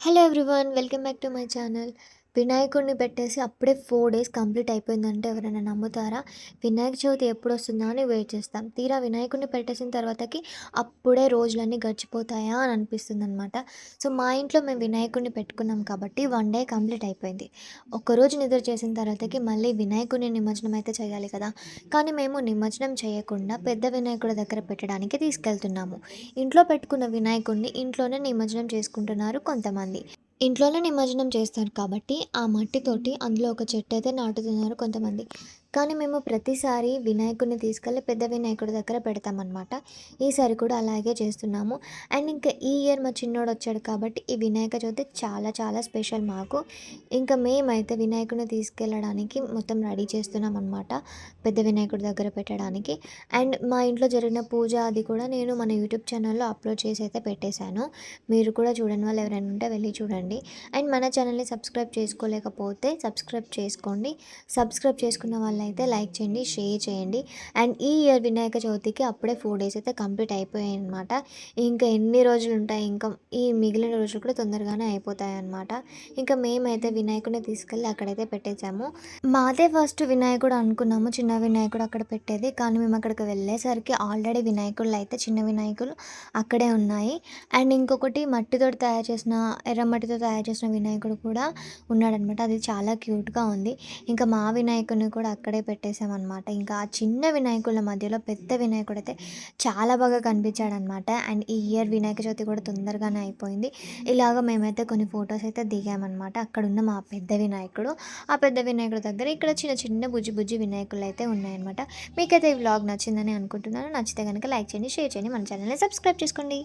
Hello everyone, welcome back to my channel. వినాయకుడిని పెట్టేసి అప్పుడే 4 డేస్ కంప్లీట్ అయిపోయిందంటే ఎవరైనా నమ్ముతారా? వినాయక చవితి ఎప్పుడొస్తుందా అని వెయిట్ చేస్తాం. తీరా వినాయకుడిని పెట్టేసిన తర్వాతకి అప్పుడే రోజులన్నీ గడిచిపోతాయా అని అనిపిస్తుందనమాట. సో, మా ఇంట్లో మేము వినాయకుడిని పెట్టుకున్నాం కాబట్టి 1 డే కంప్లీట్ అయిపోయింది. ఒక్కరోజు నిద్ర చేసిన తర్వాతకి మళ్ళీ వినాయకుడిని నిమజ్జనం అయితే చేయాలి కదా! కానీ మేము నిమజ్జనం చేయకుండా పెద్ద వినాయకుడి దగ్గర పెట్టడానికి తీసుకెళ్తున్నాము. ఇంట్లో పెట్టుకున్న వినాయకుడిని ఇంట్లోనే నిమజ్జనం చేసుకుంటున్నారు కొంతమంది. ఇంట్లోనే నిమజ్జనం చేస్తారు కాబట్టి, ఆ మట్టితోటి అందులో ఒక చెట్టయితే నాటుతున్నారు కొంతమంది. కానీ మేము ప్రతిసారి వినాయకుడిని తీసుకెళ్ళి పెద్ద వినాయకుడి దగ్గర పెడతామనమాట. ఈసారి కూడా అలాగే చేస్తున్నాము. అండ్ ఇంకా ఈ ఇయర్ మా చిన్నోడొచ్చాడు కాబట్టి, ఈ వినాయక చవితి చాలా చాలా స్పెషల్ మాకు. ఇంకా మేమైతే వినాయకుడిని తీసుకెళ్ళడానికి మొత్తం రెడీ చేస్తున్నామనమాట. పెద్ద వినాయకుడి దగ్గర పెట్టడానికి. అండ్ మా ఇంట్లో జరిగిన పూజ అది కూడా నేను మన యూట్యూబ్ ఛానల్‌లో అప్‌లోడ్ చేసి అయితే పెట్టేశాను. మీరు కూడా చూడని వాళ్ళు ఎవరైనా ఉంటే వెళ్ళి చూడండి. అండ్ మన ఛానల్‌ని సబ్స్క్రైబ్ చేసుకోలేకపోతే సబ్స్క్రైబ్ చేసుకోండి. సబ్స్క్రైబ్ చేసుకున్న వాళ్ళైతే లైక్ చేయండి, షేర్ చేయండి. అండ్ ఈ ఇయర్ వినాయక చవితికి అప్పుడే 4 డేస్ అయితే కంప్లీట్ అయిపోయాయన్నమాట. ఇంకా ఎన్ని రోజులు ఉంటాయి, ఇంకా ఈ మిగిలిన రోజులు కూడా తొందరగానే అయిపోతాయన్నమాట. ఇంకా మేమైతే వినాయకుడిని తీసుకెళ్ళి అక్కడైతే పెట్టేసాము. మాదే ఫస్ట్ వినాయకుడు అనుకున్నాము, చిన్న వినాయకుడు అక్కడ పెట్టేది. కానీ మేము అక్కడికి వెళ్ళేసరికి ఆల్రెడీ వినాయకుళ్ళు అయితే చిన్న వినాయకులు అక్కడే ఉన్నాయి. అండ్ ఇంకొకటి మట్టితోటి తయారు చేసిన ఎర్రమట్టితో తయారు చేసిన వినాయకుడు కూడా ఉన్నాడనమాట. అది చాలా క్యూట్‌గా ఉంది. ఇంకా మా వినాయకుడిని కూడా అక్కడే పెట్టేసామనమాట. ఇంకా ఆ చిన్న వినాయకుల మధ్యలో పెద్ద వినాయకుడైతే చాలా బాగా కనిపించాడనమాట. అండ్ ఈ ఇయర్ వినాయక చవితి కూడా తొందరగానే అయిపోయింది. ఇలాగ మేమైతే కొన్ని ఫోటోస్ అయితే దిగామనమాట. అక్కడున్న మా పెద్ద వినాయకుడు, ఆ పెద్ద వినాయకుడి దగ్గర ఇక్కడ చిన్న చిన్న బుజ్జి బుజ్జి వినాయకులైతే ఉన్నాయన్నమాట. మీకైతే ఈ వ్లాగ్ నచ్చిందని అనుకుంటున్నాను. నచ్చితే గనుక లైక్ చేయండి, షేర్ చేయండి, మన ఛానల్‌ని సబ్స్క్రైబ్ చేసుకోండి.